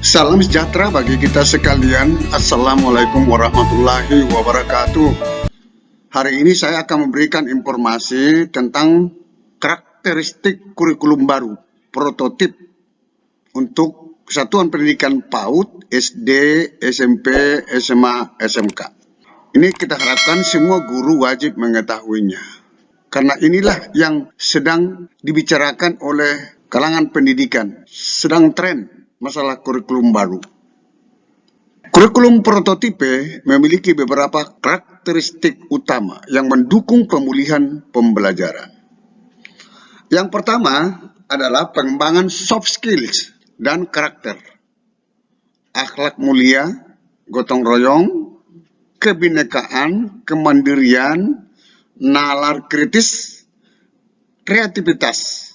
Salam sejahtera bagi kita sekalian. Assalamualaikum warahmatullahi wabarakatuh. Hari ini saya akan memberikan informasi tentang karakteristik kurikulum baru, prototip untuk Satuan Pendidikan PAUD, SD, SMP, SMA, SMK. Ini kita harapkan semua guru wajib mengetahuinya. Karena inilah yang sedang dibicarakan oleh kalangan pendidikan, sedang tren masalah kurikulum baru. Kurikulum prototipe memiliki beberapa karakteristik utama yang mendukung pemulihan pembelajaran. Yang pertama adalah pengembangan soft skills dan karakter, akhlak mulia, gotong royong, kebinekaan, kemandirian, nalar kritis, kreativitas,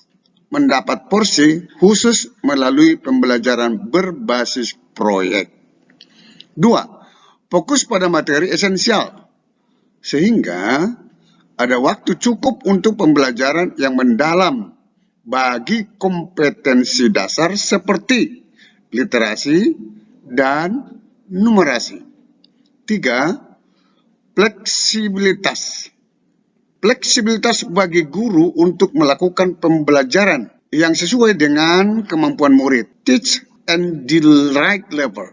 mendapat porsi khusus melalui pembelajaran berbasis proyek. 2. Fokus pada materi esensial, sehingga ada waktu cukup untuk pembelajaran yang mendalam bagi kompetensi dasar seperti literasi dan numerasi. 3. Fleksibilitas. Fleksibilitas bagi guru untuk melakukan pembelajaran yang sesuai dengan kemampuan murid, teach and the right level,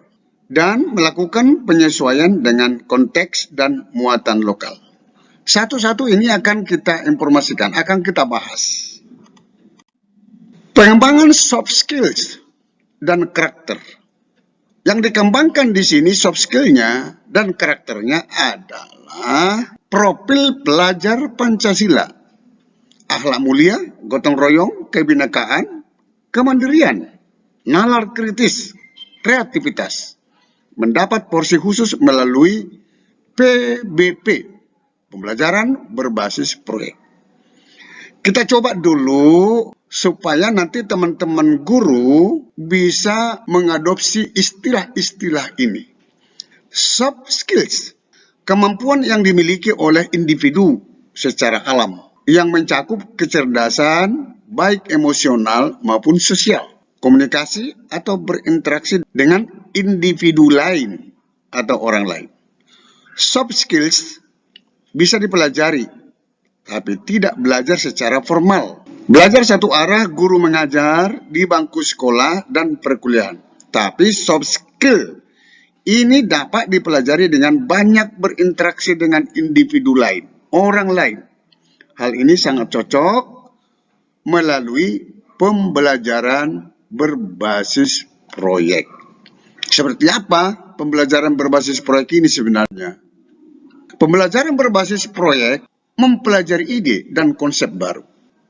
dan melakukan penyesuaian dengan konteks dan muatan lokal. Satu-satu ini akan kita informasikan, akan kita bahas. Pengembangan soft skills dan karakter. Yang dikembangkan di sini soft skill-nya dan karakternya adalah profil pelajar Pancasila, akhlak mulia, gotong royong, kebinekaan, kemandirian, nalar kritis, kreativitas, mendapat porsi khusus melalui PBP, pembelajaran berbasis proyek. Kita coba dulu supaya nanti teman-teman guru bisa mengadopsi istilah-istilah ini. Soft skills, kemampuan yang dimiliki oleh individu secara alam, yang mencakup kecerdasan baik emosional maupun sosial, komunikasi atau berinteraksi dengan individu lain atau orang lain. Soft skills bisa dipelajari, tapi tidak belajar secara formal. Belajar satu arah, guru mengajar di bangku sekolah dan perkuliahan. Tapi soft skill ini dapat dipelajari dengan banyak berinteraksi dengan individu lain, orang lain. Hal ini sangat cocok melalui pembelajaran berbasis proyek. Seperti apa pembelajaran berbasis proyek ini sebenarnya? Pembelajaran berbasis proyek mempelajari ide dan konsep baru.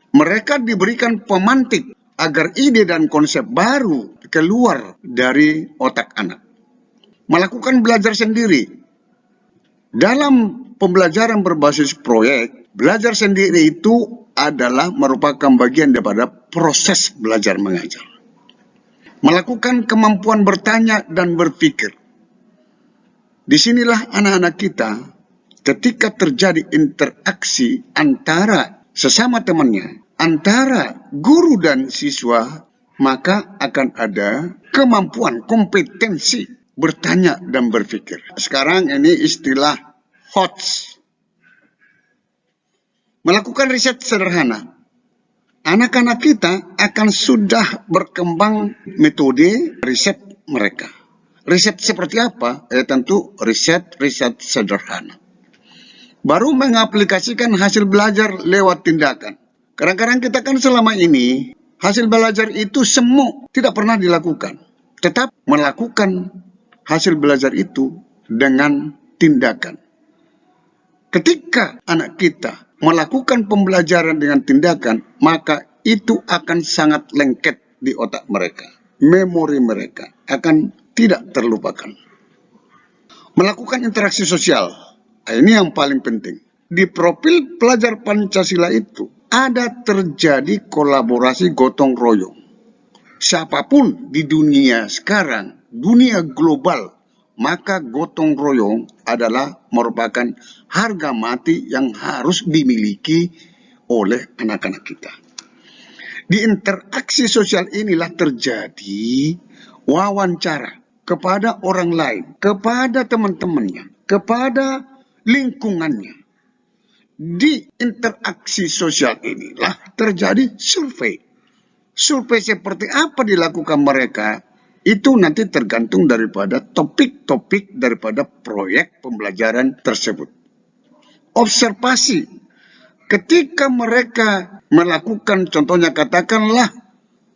Mereka diberikan pemantik agar ide dan konsep baru keluar dari otak anak. Melakukan belajar sendiri. Dalam pembelajaran berbasis proyek, belajar sendiri itu adalah merupakan bagian daripada proses belajar mengajar. Melakukan kemampuan bertanya dan berpikir. Disinilah anak-anak kita, ketika terjadi interaksi antara sesama temannya, antara guru dan siswa, maka akan ada kemampuan, kompetensi bertanya dan berpikir. Sekarang ini istilah HOTS. Melakukan riset sederhana. Anak-anak kita akan sudah berkembang metode riset mereka. Riset seperti apa? Tentu riset sederhana. Baru mengaplikasikan hasil belajar lewat tindakan. Kadang-kadang kita kan selama ini, hasil belajar itu semu, tidak pernah dilakukan. Tetap melakukan hasil belajar itu dengan tindakan. Ketika anak kita melakukan pembelajaran dengan tindakan, maka itu akan sangat lengket di otak mereka. Memori mereka akan tidak terlupakan. Melakukan interaksi sosial. Ini yang paling penting. Di profil pelajar Pancasila itu ada terjadi kolaborasi gotong royong. Siapapun di dunia sekarang, dunia global, maka gotong royong adalah merupakan harga mati yang harus dimiliki oleh anak-anak kita. Di interaksi sosial inilah terjadi wawancara kepada orang lain, kepada teman-temannya, kepada lingkungannya. Di interaksi sosial inilah terjadi survei. Survei seperti apa dilakukan mereka, itu nanti tergantung daripada topik-topik daripada proyek pembelajaran tersebut. Observasi, ketika mereka melakukan, contohnya katakanlah,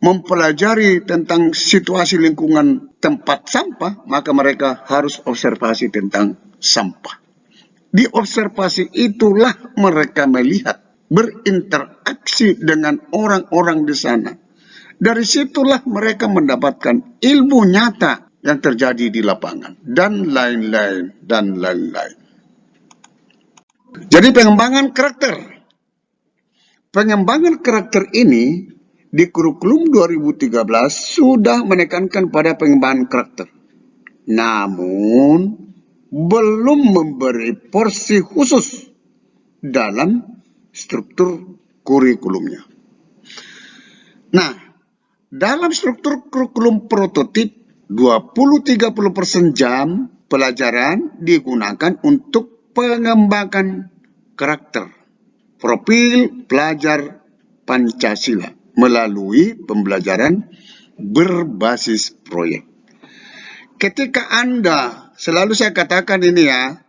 mempelajari tentang situasi lingkungan tempat sampah, maka mereka harus observasi tentang sampah. Di observasi itulah mereka melihat, berinteraksi dengan orang-orang di sana. Dari situlah mereka mendapatkan ilmu nyata yang terjadi di lapangan, dan lain-lain, dan lain-lain. Jadi pengembangan karakter. Pengembangan karakter ini di kurikulum 2013 sudah menekankan pada pengembangan karakter. Namun, belum memberi porsi khusus dalam struktur kurikulumnya. Nah, dalam struktur kurikulum prototip, 20-30% jam pelajaran digunakan untuk pengembangan karakter, profil pelajar Pancasila melalui pembelajaran berbasis proyek. Ketika Anda, selalu saya katakan ini ya,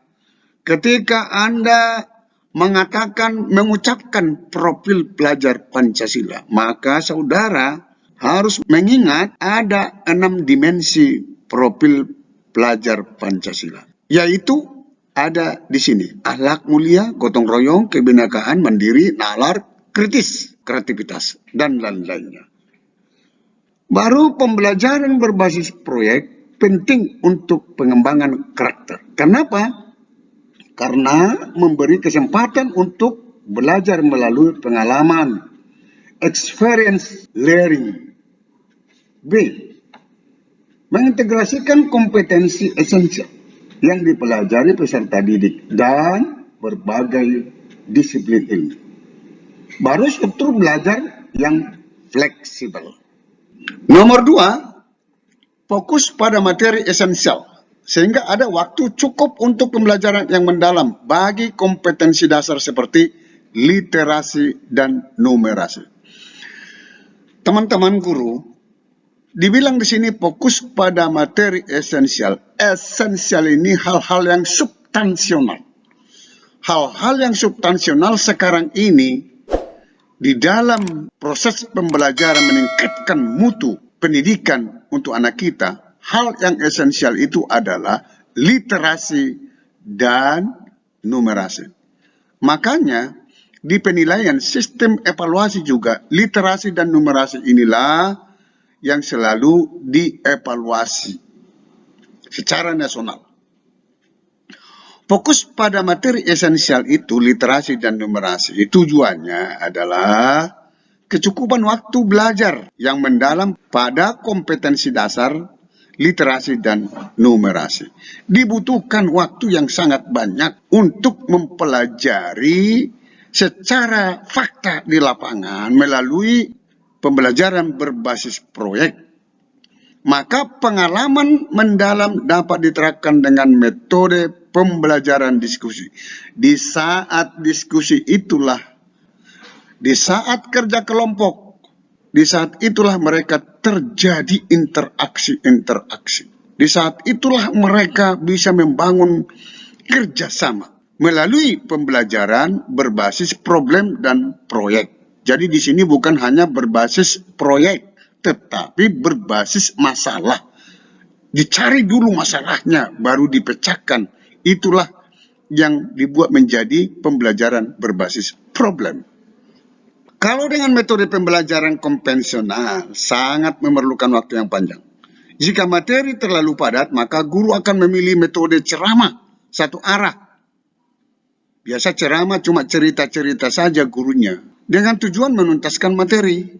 ketika Anda mengucapkan profil pelajar Pancasila, maka saudara harus mengingat ada 6 dimensi profil pelajar Pancasila. Yaitu ada di sini, akhlak mulia, gotong royong, kebinekaan, mandiri, nalar, kritis, kreativitas, dan lain-lainnya. Baru pembelajaran berbasis proyek penting untuk pengembangan karakter. Kenapa? Karena memberi kesempatan untuk belajar melalui pengalaman, experience learning. B. Mengintegrasikan kompetensi esensial yang dipelajari peserta didik dan berbagai disiplin ilmu. Baru struktur belajar yang fleksibel. Nomor 2, fokus pada materi esensial, sehingga ada waktu cukup untuk pembelajaran yang mendalam bagi kompetensi dasar seperti literasi dan numerasi. Teman-teman guru, dibilang di sini fokus pada materi esensial. Esensial ini hal-hal yang substansional. Hal-hal yang substansional sekarang ini di dalam proses pembelajaran meningkatkan mutu pendidikan untuk anak kita, hal yang esensial itu adalah literasi dan numerasi. Makanya di penilaian sistem evaluasi juga literasi dan numerasi inilah yang selalu dievaluasi secara nasional. Fokus pada materi esensial itu, literasi dan numerasi, tujuannya adalah kecukupan waktu belajar yang mendalam pada kompetensi dasar, literasi dan numerasi. Dibutuhkan waktu yang sangat banyak untuk mempelajari secara fakta di lapangan melalui pembelajaran berbasis proyek. Maka pengalaman mendalam dapat diterapkan dengan metode pembelajaran diskusi. Di saat diskusi itulah, di saat kerja kelompok, di saat itulah mereka terjadi interaksi. Di saat itulah mereka bisa membangun kerjasama melalui pembelajaran berbasis problem dan proyek. Jadi di sini bukan hanya berbasis proyek, tetapi berbasis masalah. Dicari dulu masalahnya, baru dipecahkan. Itulah yang dibuat menjadi pembelajaran berbasis problem. Kalau dengan metode pembelajaran konvensional, sangat memerlukan waktu yang panjang. Jika materi terlalu padat, maka guru akan memilih metode ceramah satu arah. Biasa ceramah cuma cerita-cerita saja gurunya, dengan tujuan menuntaskan materi.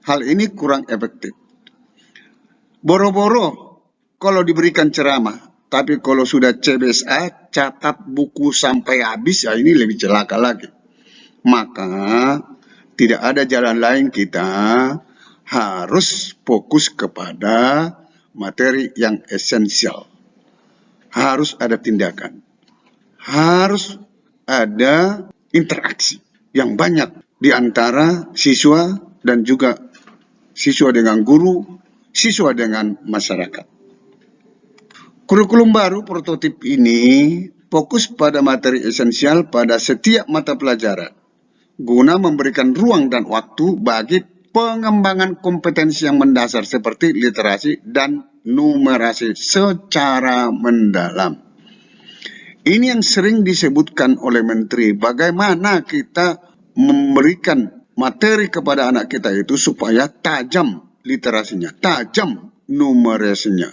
Hal ini kurang efektif. Boro-boro kalau diberikan ceramah, tapi kalau sudah CBSA, catat buku sampai habis, ya ini lebih celaka lagi. Maka tidak ada jalan lain, kita harus fokus kepada materi yang esensial. Harus ada tindakan. Harus ada interaksi yang banyak di antara siswa dan juga siswa dengan guru, siswa dengan masyarakat. Kurikulum baru prototip ini fokus pada materi esensial pada setiap mata pelajaran, guna memberikan ruang dan waktu bagi pengembangan kompetensi yang mendasar seperti literasi dan numerasi secara mendalam. Ini yang sering disebutkan oleh Menteri, bagaimana kita memberikan materi kepada anak kita itu supaya tajam literasinya, tajam numerasinya.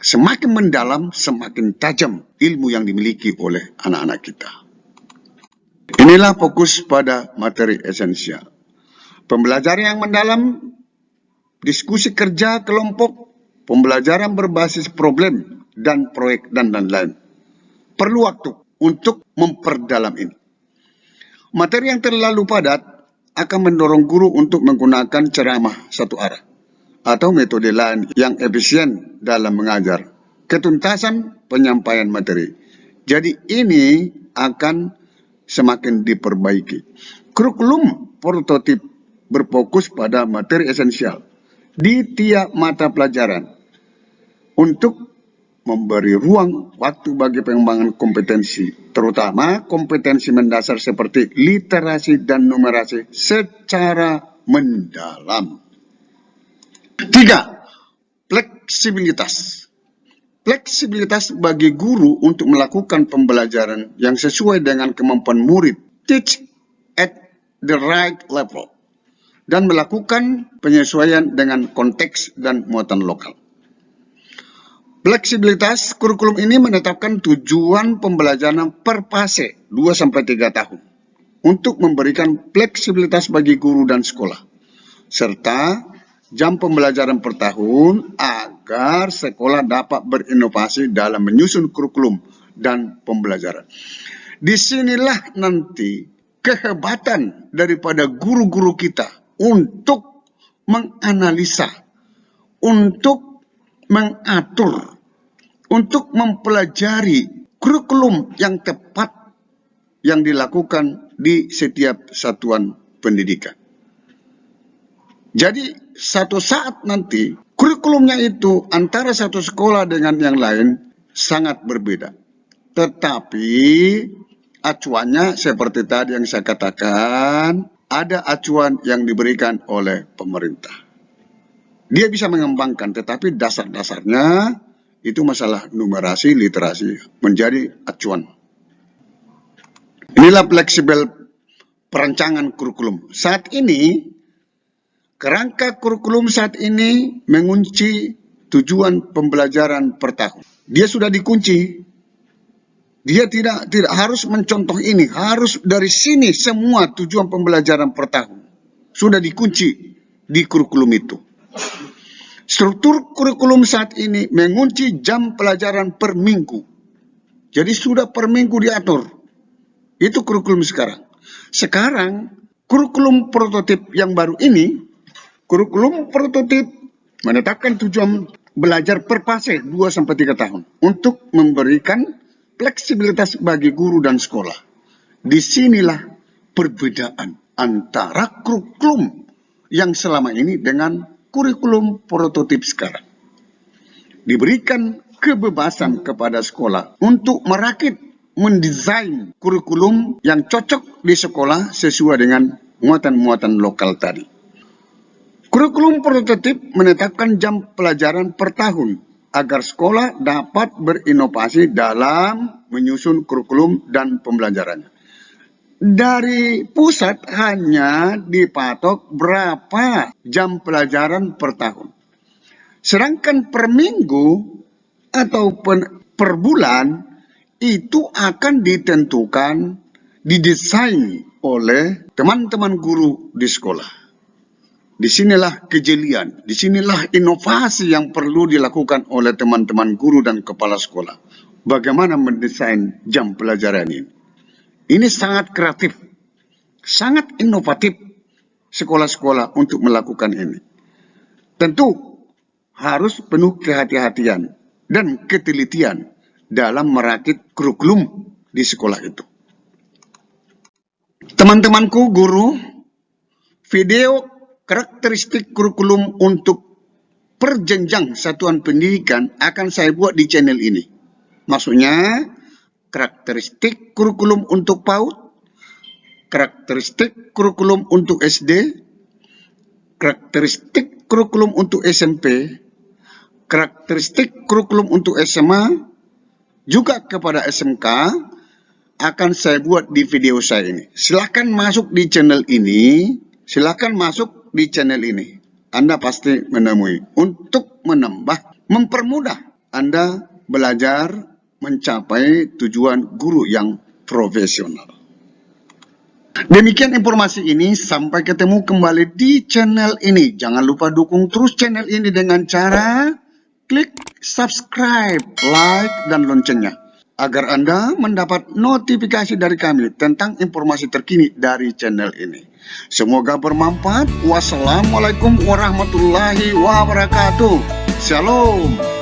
Semakin mendalam, semakin tajam ilmu yang dimiliki oleh anak-anak kita. Inilah fokus pada materi esensial. Pembelajaran yang mendalam, diskusi kerja kelompok, pembelajaran berbasis problem dan proyek dan lain-lain. Perlu waktu untuk memperdalam ini. Materi yang terlalu padat akan mendorong guru untuk menggunakan ceramah satu arah atau metode lain yang efisien dalam mengajar. Ketuntasan penyampaian materi. Jadi ini akan semakin diperbaiki. Kurikulum prototip berfokus pada materi esensial di tiap mata pelajaran untuk memberi ruang waktu bagi pengembangan kompetensi, terutama kompetensi mendasar seperti literasi dan numerasi secara mendalam. 3. Fleksibilitas. Fleksibilitas bagi guru untuk melakukan pembelajaran yang sesuai dengan kemampuan murid, teach at the right level, dan melakukan penyesuaian dengan konteks dan muatan lokal. Fleksibilitas kurikulum ini menetapkan tujuan pembelajaran per fase 2-3 tahun untuk memberikan fleksibilitas bagi guru dan sekolah, serta jam pembelajaran per tahun agar sekolah dapat berinovasi dalam menyusun kurikulum dan pembelajaran. Disinilah nanti kehebatan daripada guru-guru kita untuk menganalisa, untuk mengatur, untuk mempelajari kurikulum yang tepat yang dilakukan di setiap satuan pendidikan. Jadi satu saat nanti kurikulumnya itu antara satu sekolah dengan yang lain sangat berbeda. Tetapi acuannya seperti tadi yang saya katakan, ada acuan yang diberikan oleh pemerintah. Dia bisa mengembangkan, tetapi dasar-dasarnya itu masalah numerasi, literasi menjadi acuan. Inilah fleksibel perancangan kurikulum. Saat ini kerangka kurikulum saat ini mengunci tujuan pembelajaran per tahun. Dia sudah dikunci. Dia tidak harus mencontoh ini, harus dari sini semua tujuan pembelajaran per tahun. Sudah dikunci di kurikulum itu. Struktur kurikulum saat ini mengunci jam pelajaran per minggu. Jadi sudah per minggu diatur. Itu kurikulum sekarang. Sekarang kurikulum prototip yang baru ini, kurikulum prototip menetapkan tujuan belajar per fase 2-3 tahun untuk memberikan fleksibilitas bagi guru dan sekolah. Disinilah perbedaan antara kurikulum yang selama ini dengan kurikulum prototip sekarang. Diberikan kebebasan kepada sekolah untuk merakit, mendesain kurikulum yang cocok di sekolah sesuai dengan muatan-muatan lokal tadi. Kurikulum prototip menetapkan jam pelajaran per tahun agar sekolah dapat berinovasi dalam menyusun kurikulum dan pembelajarannya. Dari pusat hanya dipatok berapa jam pelajaran per tahun. Sedangkan per minggu atau per bulan itu akan ditentukan, didesain oleh teman-teman guru di sekolah. Disinilah kejelian, disinilah inovasi yang perlu dilakukan oleh teman-teman guru dan kepala sekolah. Bagaimana mendesain jam pelajaran ini? Ini sangat kreatif, sangat inovatif sekolah-sekolah untuk melakukan ini. Tentu harus penuh kehati-hatian dan ketelitian dalam merakit kurikulum di sekolah itu. Teman-temanku guru, video karakteristik kurikulum untuk perjenjang satuan pendidikan akan saya buat di channel ini. Maksudnya, karakteristik kurikulum untuk PAUD, karakteristik kurikulum untuk SD, karakteristik kurikulum untuk SMP, karakteristik kurikulum untuk SMA, juga kepada SMK, akan saya buat di video saya ini. Silakan masuk di channel ini, Anda pasti menemui untuk menambah, mempermudah Anda belajar mencapai tujuan guru yang profesional. Demikian informasi ini, sampai ketemu kembali di channel ini. Jangan lupa dukung terus channel ini dengan cara klik subscribe, like, dan loncengnya, agar Anda mendapat notifikasi dari kami tentang informasi terkini dari channel ini. Semoga bermanfaat. Wassalamualaikum warahmatullahi wabarakatuh. Shalom.